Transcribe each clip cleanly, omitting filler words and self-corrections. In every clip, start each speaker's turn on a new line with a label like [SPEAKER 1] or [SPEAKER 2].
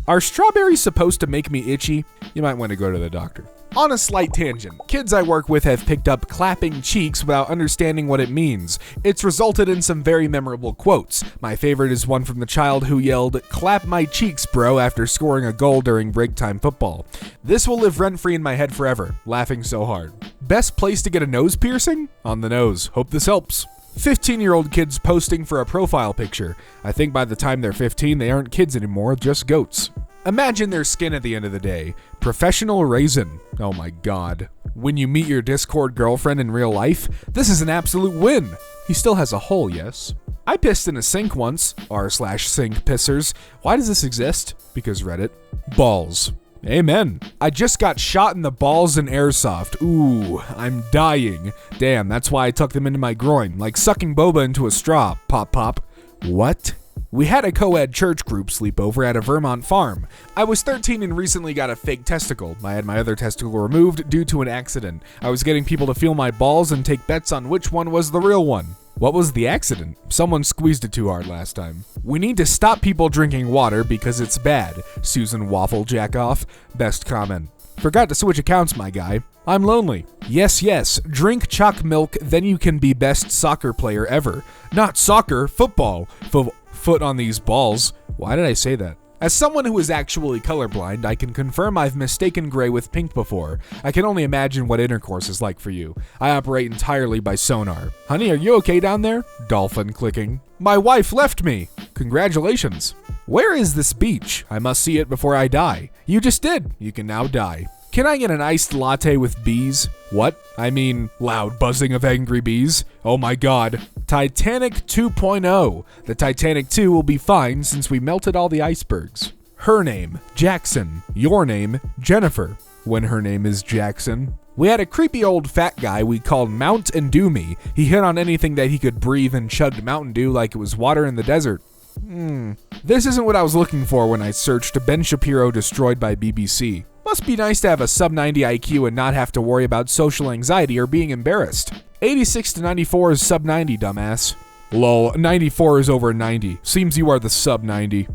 [SPEAKER 1] Are strawberries supposed to make me itchy? You might want to go to the doctor. On a slight tangent, kids I work with have picked up clapping cheeks without understanding what it means. It's resulted in some very memorable quotes. My favorite is one from the child who yelled, "Clap my cheeks, bro," after scoring a goal during break time football. This will live rent-free in my head forever, laughing so hard. Best place to get a nose piercing? On the nose. Hope this helps. 15-year-old kids posting for a profile picture. I think by the time they're 15, they aren't kids anymore, just goats. Imagine their skin at the end of the day. Professional raisin. Oh my god. When you meet your Discord girlfriend in real life, this is an absolute win. He still has a hole, yes? I pissed in a sink once. r/sink pissers. Why does this exist? Because Reddit. Balls. Amen. I just got shot in the balls in airsoft. Ooh, I'm dying. Damn, that's why I tucked them into my groin, like sucking boba into a straw. Pop, pop. What? We had a co-ed church group sleepover at a Vermont farm. I was 13 and recently got a fake testicle. I had my other testicle removed due to an accident. I was getting people to feel my balls and take bets on which one was the real one. What was the accident? Someone squeezed it too hard last time. We need to stop people drinking water because it's bad. Susan Waffle Jackoff. Best comment. Forgot to switch accounts, my guy. I'm lonely. Yes, yes. Drink choc milk, then you can be best soccer player ever. Not soccer, football. Foot on these balls. Why did I say that? As someone who is actually colorblind, I can confirm I've mistaken gray with pink before. I can only imagine what intercourse is like for you. I operate entirely by sonar. Honey, are you okay down there? Dolphin clicking. My wife left me. Congratulations. Where is this beach? I must see it before I die. You just did. You can now die. Can I get an iced latte with bees? What? I mean, loud buzzing of angry bees. Oh my god. Titanic 2.0. The Titanic 2 will be fine since we melted all the icebergs. Her name, Jackson. Your name, Jennifer. When her name is Jackson. We had a creepy old fat guy we called Mount and Dew Me. He hit on anything that he could breathe and chugged Mountain Dew like it was water in the desert. This isn't what I was looking for when I searched Ben Shapiro destroyed by BBC. Must be nice to have a sub-90 IQ and not have to worry about social anxiety or being embarrassed. 86 to 94 is sub-90, dumbass. Lol, 94 is over 90. Seems you are the sub-90.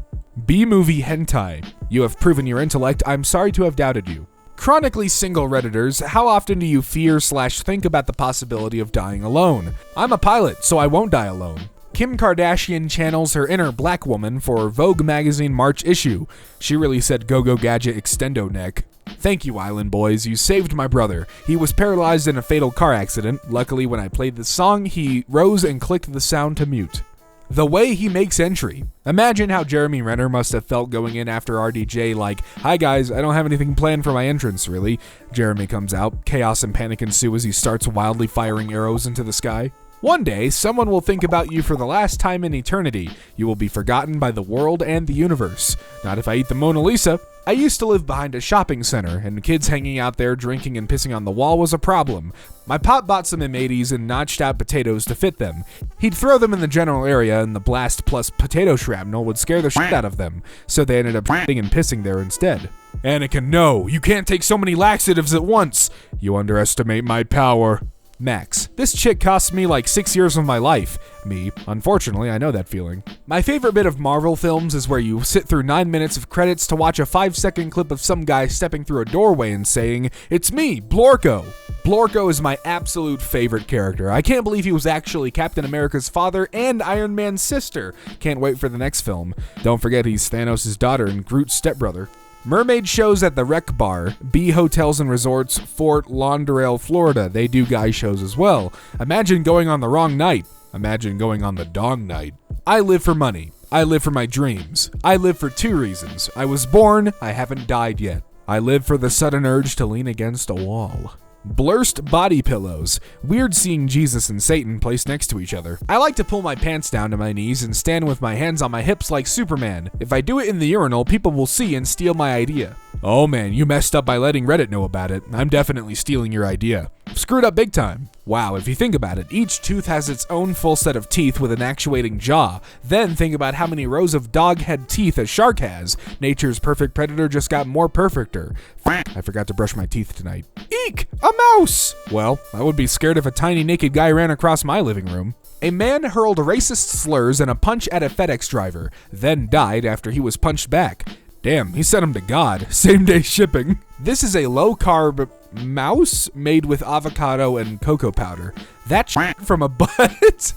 [SPEAKER 1] B-movie hentai. You have proven your intellect. I'm sorry to have doubted you. Chronically single Redditors, how often do you fear/think about the possibility of dying alone? I'm a pilot, so I won't die alone. Kim Kardashian channels her inner black woman for Vogue magazine March issue. She really said go-go gadget extendo neck. Thank you, Island Boys. You saved my brother. He was paralyzed in a fatal car accident. Luckily, when I played the song, he rose and clicked the sound to mute. The way he makes entry. Imagine how Jeremy Renner must have felt going in after RDJ like, "Hi guys, I don't have anything planned for my entrance, really." Jeremy comes out. Chaos and panic ensue as he starts wildly firing arrows into the sky. One day, someone will think about you for the last time in eternity. You will be forgotten by the world and the universe. Not if I eat the Mona Lisa. I used to live behind a shopping center, and kids hanging out there drinking and pissing on the wall was a problem. My pop bought some M80s and notched out potatoes to fit them. He'd throw them in the general area, and the blast plus potato shrapnel would scare the shit out of them, so they ended up shitting and pissing there instead. Anakin, no, you can't take so many laxatives at once. You underestimate my power. Max. This chick cost me like 6 years of my life. Me. Unfortunately, I know that feeling. My favorite bit of Marvel films is where you sit through 9 minutes of credits to watch a 5-second clip of some guy stepping through a doorway and saying, "It's me, Blorko." Blorko is my absolute favorite character. I can't believe he was actually Captain America's father and Iron Man's sister. Can't wait for the next film. Don't forget he's Thanos' daughter and Groot's stepbrother. Mermaid shows at the Rec Bar, B Hotels and Resorts, Fort Lauderdale, Florida. They do guy shows as well. Imagine going on the wrong night. Imagine going on the dong night. I live for money. I live for my dreams. I live for 2 reasons. I was born, I haven't died yet. I live for the sudden urge to lean against a wall. Blurst body pillows. Weird seeing Jesus and Satan placed next to each other. I like to pull my pants down to my knees and stand with my hands on my hips like Superman. If I do it in the urinal, people will see and steal my idea. Oh man, you messed up by letting Reddit know about it. I'm definitely stealing your idea. Screwed up big time. Wow, if you think about it, each tooth has its own full set of teeth with an actuating jaw. Then think about how many rows of dog head teeth a shark has. Nature's perfect predator just got more perfecter. I forgot to brush my teeth tonight. Eek! A mouse! Well, I would be scared if a tiny naked guy ran across my living room. A man hurled racist slurs and a punch at a FedEx driver, then died after he was punched back. Damn, he sent him to God. Same day shipping. This is a low-carb mouse made with avocado and cocoa powder. That from a butt.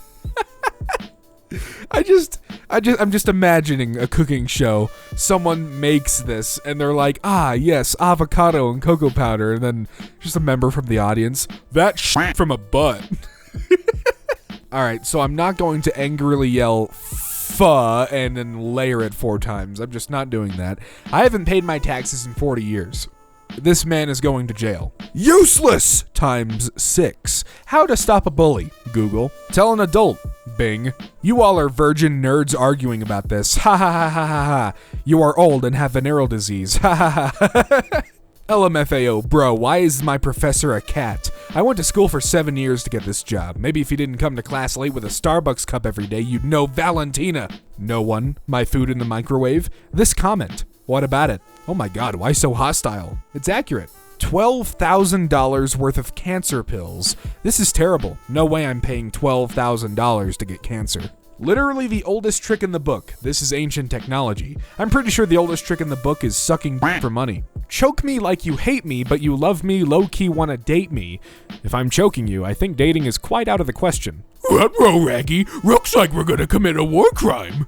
[SPEAKER 1] I'm just imagining a cooking show. Someone makes this and they're like, ah, yes, avocado and cocoa powder. And then just a member from the audience, that from a butt. All right, so I'm not going to angrily yell pho and then layer it 4 times. I'm just not doing that. I haven't paid my taxes in 40 years. This man is going to jail. Useless times 6. How to stop a bully. Google. Tell an adult. Bing. You all are virgin nerds arguing about this. Ha ha ha ha ha ha. You are old and have venereal disease. Ha ha ha. LMFAO, bro, why is my professor a cat? I went to school for 7 years to get this job. Maybe if you didn't come to class late with a Starbucks cup every day, you'd know Valentina. No one. My food in the microwave. This comment. What about it? Oh my god, why so hostile? It's accurate. $12,000 worth of cancer pills. This is terrible. No way I'm paying $12,000 to get cancer. Literally the oldest trick in the book. This is ancient technology. I'm pretty sure the oldest trick in the book is sucking for money. Choke me like you hate me, but you love me, low-key wanna date me. If I'm choking you, I think dating is quite out of the question. Ruh-roh, Raggy. Looks like we're gonna commit a war crime.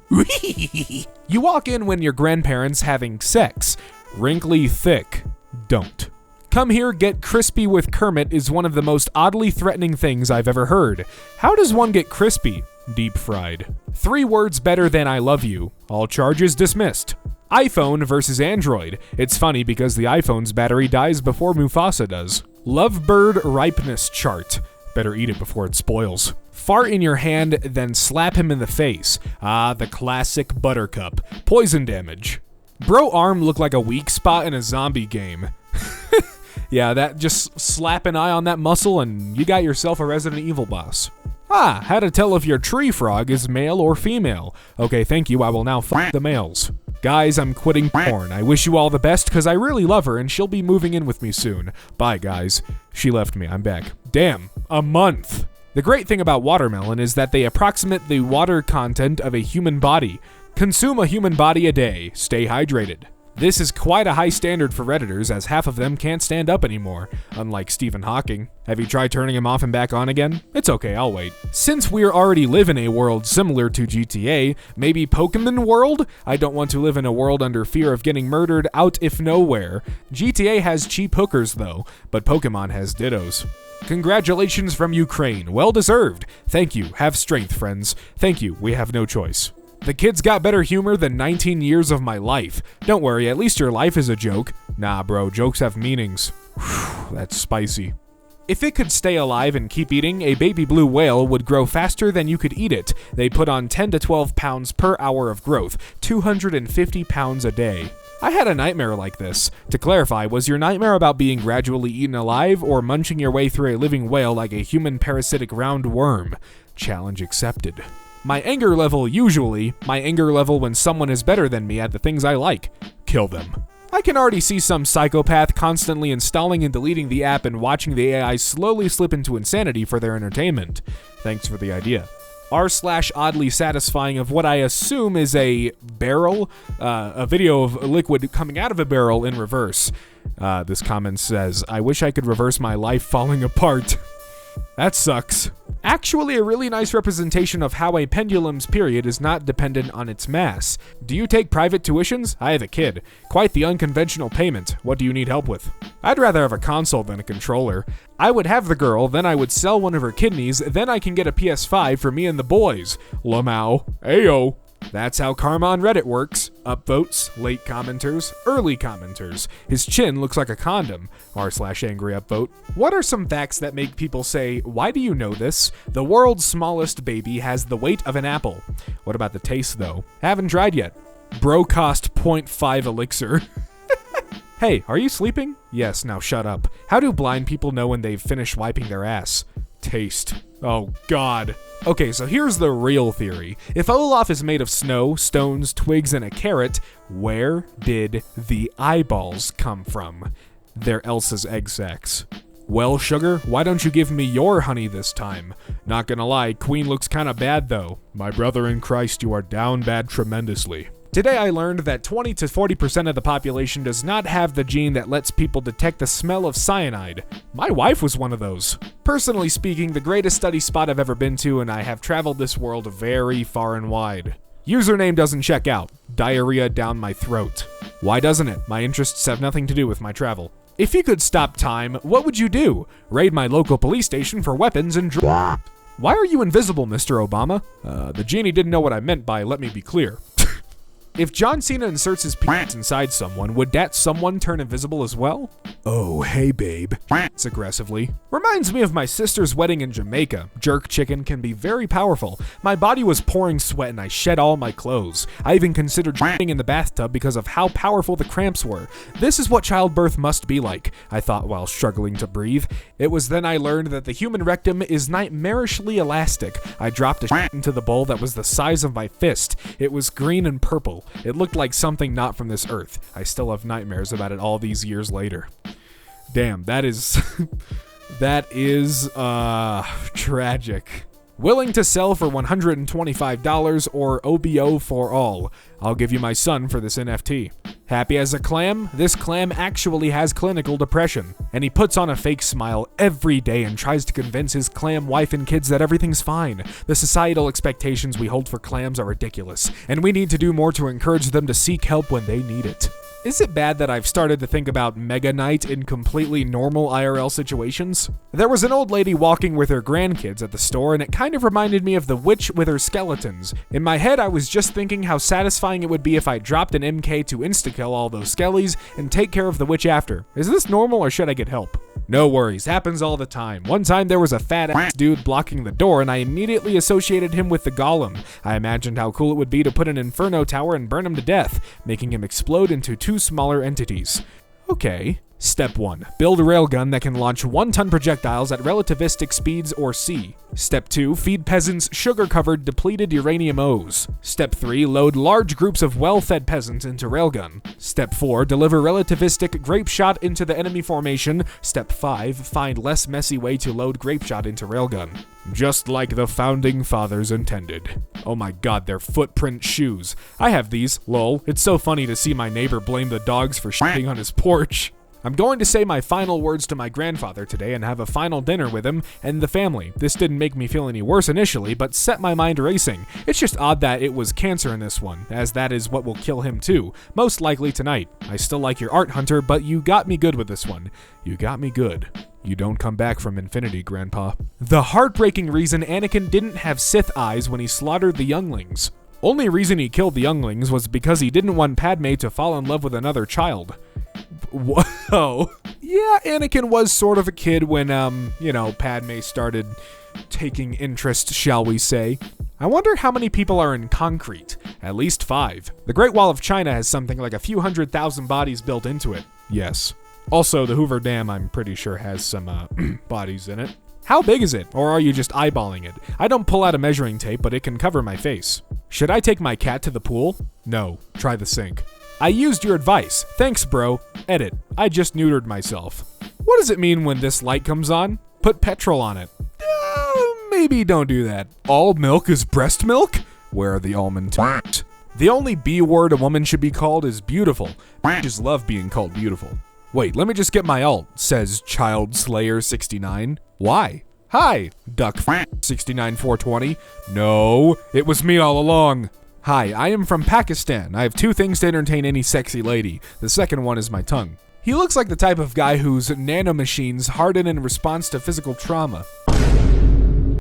[SPEAKER 1] You walk in when your grandparents having sex. Wrinkly thick. Don't. Come here, get crispy with Kermit is one of the most oddly threatening things I've ever heard. How does one get crispy? Deep fried. 3 words better than I love you. All charges dismissed. iPhone versus Android. It's funny because the iPhone's battery dies before Mufasa does. Lovebird ripeness chart. Better eat it before it spoils. Fart in your hand, then slap him in the face. Ah, the classic buttercup. Poison damage. Bro arm looked like a weak spot in a zombie game. Yeah, that just slap an eye on that muscle and you got yourself a Resident Evil boss. Ah, how to tell if your tree frog is male or female. Okay, thank you, I will now fuck the males. Guys, I'm quitting porn. I wish you all the best because I really love her and she'll be moving in with me soon. Bye, guys. She left me, I'm back. Damn, a month. The great thing about watermelon is that they approximate the water content of a human body. Consume a human body a day. Stay hydrated. This is quite a high standard for Redditors, as half of them can't stand up anymore, unlike Stephen Hawking. Have you tried turning him off and back on again? It's okay, I'll wait. Since we already live in a world similar to GTA, maybe Pokemon World? I don't want to live in a world under fear of getting murdered out if nowhere. GTA has cheap hookers though, but Pokemon has dittos. Congratulations from Ukraine, well deserved. Thank you, have strength, friends. Thank you, we have no choice. The kid's got better humor than 19 years of my life. Don't worry, at least your life is a joke. Nah, bro, jokes have meanings. Whew, that's spicy. If it could stay alive and keep eating, a baby blue whale would grow faster than you could eat it. They put on 10 to 12 pounds per hour of growth, 250 pounds a day. I had a nightmare like this. To clarify, was your nightmare about being gradually eaten alive or munching your way through a living whale like a human parasitic round worm? Challenge accepted. My anger level usually, my anger level when someone is better than me at the things I like. Kill them. I can already see some psychopath constantly installing and deleting the app and watching the AI slowly slip into insanity for their entertainment. Thanks for the idea. r/oddly satisfying of what I assume is a barrel, a video of liquid coming out of a barrel in reverse. This comment says, I wish I could reverse my life falling apart. That sucks. Actually a really nice representation of how a pendulum's period is not dependent on its mass. Do you take private tuitions? I have a kid. Quite the unconventional payment. What do you need help with? I'd rather have a console than a controller. I would have the girl, then I would sell one of her kidneys, then I can get a PS5 for me and the boys. Lamau. Ayo. That's how karma on Reddit works. Upvotes, late commenters, early commenters. His chin looks like a condom. r/angry upvote. What are some facts that make people say, why do you know this? The world's smallest baby has the weight of an apple. What about the taste though? Haven't tried yet. Bro cost 0.5 elixir. Hey, are you sleeping? Yes, now shut up. How do blind people know when they've finished wiping their ass? Taste. Oh god. Okay, so here's the real theory. If Olaf is made of snow, stones, twigs, and a carrot, where did the eyeballs come from? They're Elsa's egg sacs. Well, sugar, why don't you give me your honey this time? Not gonna lie, Queen looks kinda bad though. My brother in Christ, you are down bad tremendously. Today I learned that 20 to 40% of the population does not have the gene that lets people detect the smell of cyanide. My wife was one of those. Personally speaking, the greatest study spot I've ever been to, and I have traveled this world very far and wide. Username doesn't check out. Diarrhea down my throat. Why doesn't it? My interests have nothing to do with my travel. If you could stop time, what would you do? Raid my local police station for weapons and drugs. Why are you invisible, Mr. Obama? The genie didn't know what I meant by let me be clear. If John Cena inserts his penis inside someone, would that someone turn invisible as well? Oh, hey babe. It's aggressively. Reminds me of my sister's wedding in Jamaica. Jerk chicken can be very powerful. My body was pouring sweat and I shed all my clothes. I even considered shitting in the bathtub because of how powerful the cramps were. This is what childbirth must be like, I thought while struggling to breathe. It was then I learned that the human rectum is nightmarishly elastic. I dropped a shit into the bowl that was the size of my fist. It was green and purple. It looked like something not from this earth. I still have nightmares about it all these years later. Damn, that is tragic. Willing to sell for $125 or OBO for all. I'll give you my son for this NFT. Happy as a clam? This clam actually has clinical depression, and he puts on a fake smile every day and tries to convince his clam wife and kids that everything's fine. The societal expectations we hold for clams are ridiculous, and we need to do more to encourage them to seek help when they need it. Is it bad that I've started to think about Mega Night in completely normal IRL situations? There was an old lady walking with her grandkids at the store, and it kind of reminded me of the witch with her skeletons. In my head, I was just thinking how satisfying it would be if I dropped an MK to insta-kill all those skellies and take care of the witch after. Is this normal or should I get help? No worries, happens all the time. One time there was a fat-ass dude blocking the door and I immediately associated him with the golem. I imagined how cool it would be to put an inferno tower and burn him to death, making him explode into two smaller entities. Okay. Step 1. Build a railgun that can launch 1-ton projectiles at relativistic speeds or C. Step 2. Feed peasants sugar-covered depleted uranium O's. Step 3. Load large groups of well-fed peasants into railgun. Step 4. Deliver relativistic grape shot into the enemy formation. Step 5. Find less messy way to load grape shot into railgun. Just like the founding fathers intended. Oh my god, they're footprint shoes. I have these, lol. It's so funny to see my neighbor blame the dogs for shitting on his porch. I'm going to say my final words to my grandfather today and have a final dinner with him and the family. This didn't make me feel any worse initially, but set my mind racing. It's just odd that it was cancer in this one, as that is what will kill him too, most likely tonight. I still like your art, Hunter, but you got me good with this one. You got me good. You don't come back from infinity, Grandpa. The heartbreaking reason Anakin didn't have Sith eyes when he slaughtered the younglings. Only reason he killed the younglings was because he didn't want Padme to fall in love with another child. Whoa. Yeah, Anakin was sort of a kid when, Padme started taking interest, shall we say. I wonder how many people are in concrete. At least 5. The Great Wall of China has something like a few 100,000 bodies built into it. Yes. Also, the Hoover Dam, I'm pretty sure, has some, bodies in it. How big is it? Or are you just eyeballing it? I don't pull out a measuring tape, but it can cover my face. Should I take my cat to the pool? No. Try the sink. I used your advice. Thanks, bro. Edit. I just neutered myself. What does it mean when this light comes on? Put petrol on it. Maybe don't do that. All milk is breast milk? Where are the almond tops? The only B word a woman should be called is beautiful. Bitches love being called beautiful. Wait, let me just get my alt, says Child Slayer 69. Why? Hi, Duck 69420. No, it was me all along. Hi, I am from Pakistan. I have 2 things to entertain any sexy lady. The second one is my tongue. He looks like the type of guy whose nanomachines harden in response to physical trauma.